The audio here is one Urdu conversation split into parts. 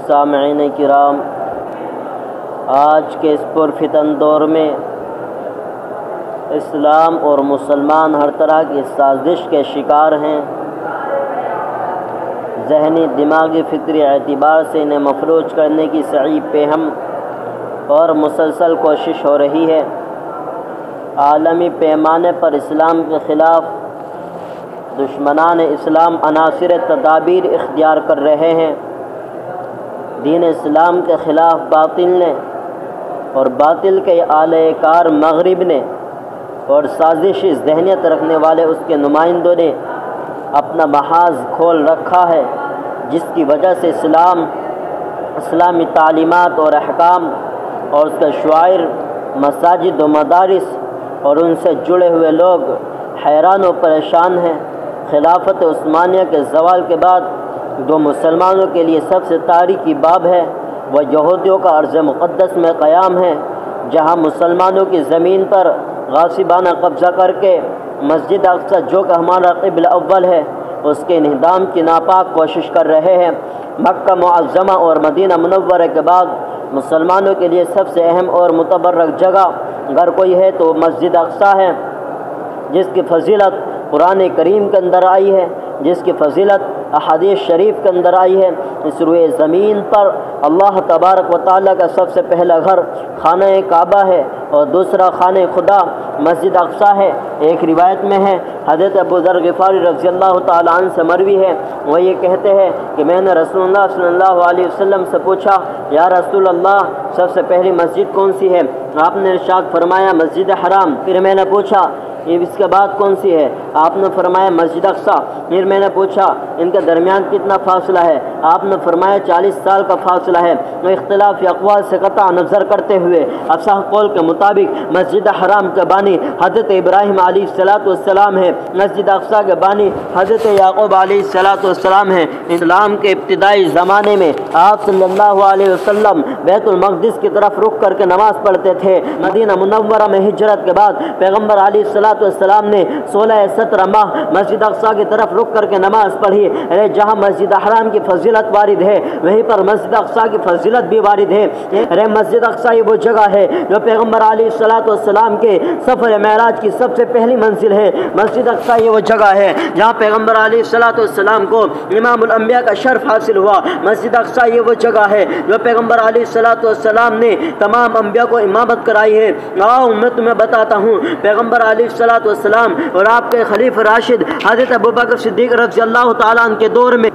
سامعین کرام، آج کے اس پرفتن دور میں اسلام اور مسلمان ہر طرح کی سازش کے شکار ہیں۔ ذہنی، دماغی، فکری اعتبار سے انہیں مفلوج کرنے کی سعی پیہم اور مسلسل کوشش ہو رہی ہے۔ عالمی پیمانے پر اسلام کے خلاف دشمنان اسلام عناصر تدابیر اختیار کر رہے ہیں۔ دین اسلام کے خلاف باطل نے اور باطل کے اعلی کار مغرب نے اور سازشی ذہنیت رکھنے والے اس کے نمائندوں نے اپنا محاذ کھول رکھا ہے، جس کی وجہ سے اسلامی تعلیمات اور احکام اور اس کے شعائر، مساجد و مدارس اور ان سے جڑے ہوئے لوگ حیران و پریشان ہیں۔ خلافت عثمانیہ کے زوال کے بعد جو مسلمانوں کے لیے سب سے تاریخی باب ہے، وہ یہودیوں کا ارض مقدس میں قیام ہے، جہاں مسلمانوں کی زمین پر غاصبانہ قبضہ کر کے مسجد اقصی، جو کہ ہمارا قبلہ اول ہے، اس کے انہدام کی ناپاک کوشش کر رہے ہیں۔ مکہ معظمہ اور مدینہ منورہ کے بعد مسلمانوں کے لیے سب سے اہم اور متبرک جگہ اگر کوئی ہے تو مسجد اقصی ہے، جس کی فضیلت قرآن کریم کے اندر آئی ہے، جس کی فضیلت احادیث شریف کے اندر آئی ہے۔ اس روئے زمین پر اللہ تبارک و تعالیٰ کا سب سے پہلا گھر خانہ کعبہ ہے اور دوسرا خانہ خدا مسجد اقصی ہے۔ ایک روایت میں ہے، حضرت ابو ذر غفاری رضی اللہ تعالیٰ عنہ سے مروی ہے، وہ یہ کہتے ہیں کہ میں نے رسول اللہ صلی اللہ علیہ وسلم سے پوچھا، یا رسول اللہ، سب سے پہلی مسجد کون سی ہے؟ آپ نے ارشاد فرمایا مسجد حرام۔ پھر میں نے پوچھا اس کے بعد کون سی ہے؟ آپ نے فرمایا مسجد اقصی۔ پھر میں نے پوچھا ان کے درمیان کتنا فاصلہ ہے؟ آپ نے فرمایا 40 سال کا فاصلہ ہے۔ وہ اختلاف اقوال سے قطع نظر کرتے ہوئے اصح قول کے مطابق مسجد حرام کے بانی حضرت ابراہیم علیہ السلام ہے، مسجد اقصی کے بانی حضرت یعقوب علیہ السلام ہے۔ اسلام کے ابتدائی زمانے میں آپ صلی اللہ علیہ وسلم بیت المقدس کی طرف رخ کر کے نماز پڑھتے تھے۔ مدینہ منورہ میں ہجرت کے بعد پیغمبر علیہ السلام نے 16-17 ماہ مسجد اقصی کی طرف رخ کر کے نماز پڑھی۔ جہاں مسجد حرام کی فضیلت وارد ہے، وہیں پر مسجد اقصی کی فضیلت بھی وارد ہے۔ مسجد اقصی وہ جگہ ہے جو پیغمبر علیہ السلام کے سفر معراج کی سب سے پہلی منزل ہے۔ مسجد اقصی وہ جگہ ہے جہاں پیغمبر علیہ السلام کو امام الانبیاء کا شرف حاصل ہوا۔ مسجد اقصی وہ جگہ ہے جو پیغمبر علیہ السلام نے تمام انبیاء کو امامت کرائی ہے۔ آؤ میں تمہیں بتاتا ہوں، پیغمبر علیہ السلام اور آپ کے خلیفہ راشد حضرت ابوبکر صدیق رضی اللہ تعالیٰ عنہ کے دور میں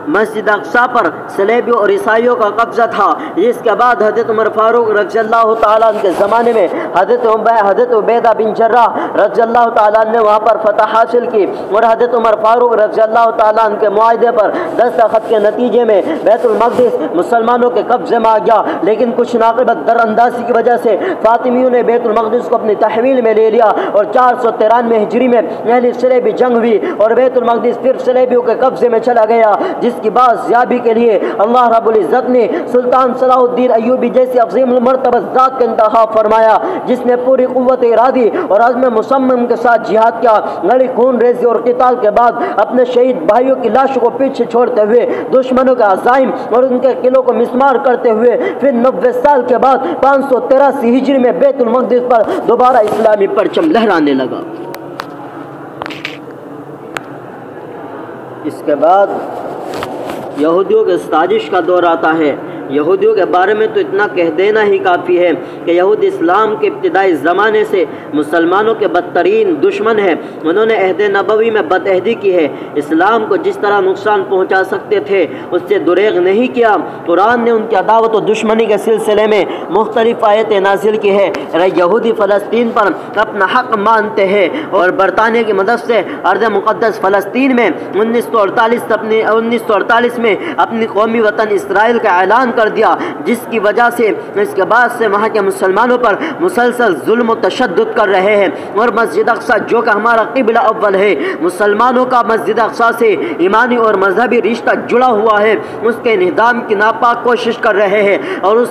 مسجد اقصی پر صلیبیوں اور عیسائیوں کا قبضہ تھا۔ اس کے بعد حضرت عمر فاروق رضی اللہ تعالیٰ عنہ کے زمانے میں حضرت عبیدہ بن جراح رضی اللہ تعالیٰ عنہ نے وہاں پر فتح حاصل کی، اور حضرت عمر فاروق رضی اللہ تعالیٰ عنہ کے معاہدے پر دستخط کے نتیجے میں بیت المقدس مسلمانوں کے قبضے میں آ گیا۔ لیکن کچھ ناقبت در اندازی کی وجہ سے فاطمیوں نے بیت المقدس کو اپنی تحویل میں لے لیا، اور 493 ہجری میں پہلی صلیبی جنگ ہوئی اور بیت المقدس پھر صلیبیوں کے قبضے میں چلا گیا، جس کی بازیابی کے لیے اللہ رب العزت نے سلطان صلاح الدین ایوبی جیسی عظیم المرتبہ ذات کا انتخاب فرمایا، جس نے پوری قوت ارادی اور عزم مصمم کے ساتھ جہاد کیا۔ لڑی خون ریزی اور قتال کے بعد اپنے شہید بھائیوں کی لاشوں کو پیچھے چھوڑتے ہوئے دشمنوں کے عزائم اور ان کے قلعوں کو مسمار کرتے ہوئے پھر 90 سال کے بعد 583 ہجری میں بیت المقدس پر دوبارہ اسلامی پرچم لہرانے لگا۔ اس کے بعد یہودیوں کے سازش کا دور آتا ہے۔ یہودیوں کے بارے میں تو اتنا کہہ دینا ہی کافی ہے کہ یہود اسلام کے ابتدائی زمانے سے مسلمانوں کے بدترین دشمن ہیں۔ انہوں نے عہد نبوی میں بد عہدی کی ہے، اسلام کو جس طرح نقصان پہنچا سکتے تھے اس سے دریغ نہیں کیا۔ قرآن نے ان کی عداوت و دشمنی کے سلسلے میں مختلف آیتیں نازل کی ہے۔ یہودی فلسطین پر اپنا حق مانتے ہیں اور برطانیہ کی مدد سے ارض مقدس فلسطین میں 1948 میں اپنی قومی وطن اسرائیل کا اعلان کر دیا، جس کی وجہ سے اس کے بعد سے وہاں کے مسلمانوں پر مسلسل ظلم و تشدد کر رہے ہیں۔ اور مسجد اقصی جو کہ ہمارا قبلہ اول ہے، مسلمانوں کا مسجد اقصی سے ایمانی اور مذہبی رشتہ جڑا ہوا ہے، اس کے انہدام کی ناپاک کوشش کر رہے ہیں اور اس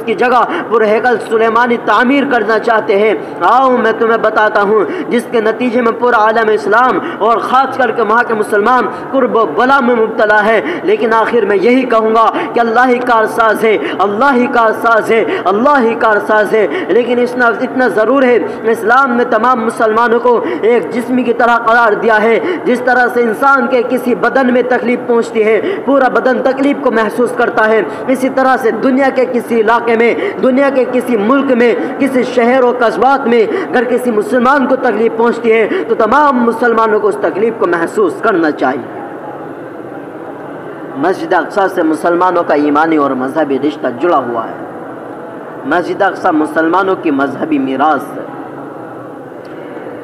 کی جگہ پرہیکل سلیمانی تعمیر کرنا چاہتے ہیں۔ آؤ میں تمہیں بتاتا ہوں، جس کے نتیجے میں پورا عالم اسلام اور خاص کر کے وہاں کے مسلمان قرب و بلا میں مبتلا ہے، لیکن آخر میں یہی کہوں گا کہ اللہ ہی کارساز ہے، اللہ ہی کارساز ہے، اللہ ہی کارساز ہے۔ لیکن اتنا ضرور ہے، اسلام نے تمام مسلمانوں کو ایک جسم کی طرح قرار دیا ہے۔ جس طرح سے انسان کے کسی بدن میں تکلیف پہنچتی ہے، پورا بدن تکلیف کو محسوس کرتا ہے، اسی طرح سے دنیا کے کسی علاقے میں، دنیا کے کسی ملک میں، کسی شہر و قصبات میں اگر کسی مسلمان کو تکلیف پہنچتی ہے تو تمام مسلمانوں کو اس تکلیف کو محسوس کرنا چاہیے۔ مسجد اقصی سے مسلمانوں کا ایمانی اور مذہبی رشتہ جڑا ہوا ہے۔ مسجد اقصی مسلمانوں کی مذہبی میراث ہے۔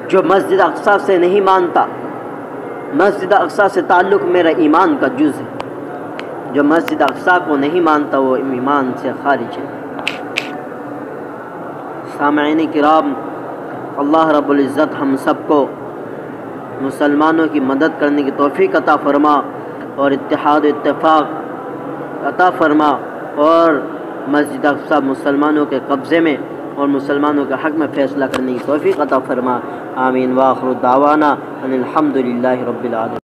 جو مسجد اقصی سے نہیں مانتا، مسجد اقصی سے تعلق میرا ایمان کا جز ہے۔ جو مسجد اقصی کو نہیں مانتا وہ ایمان سے خارج ہے۔ سامعین کرام، اللہ رب العزت ہم سب کو مسلمانوں کی مدد کرنے کی توفیق عطا فرما اور اتحاد و اتفاق عطا فرما، اور مسجد اقصی مسلمانوں کے قبضے میں اور مسلمانوں کے حق میں فیصلہ کرنے کی توفیق عطا فرما۔ آمین۔ وآخر دعوانا ان الحمد للہ رب العالمین۔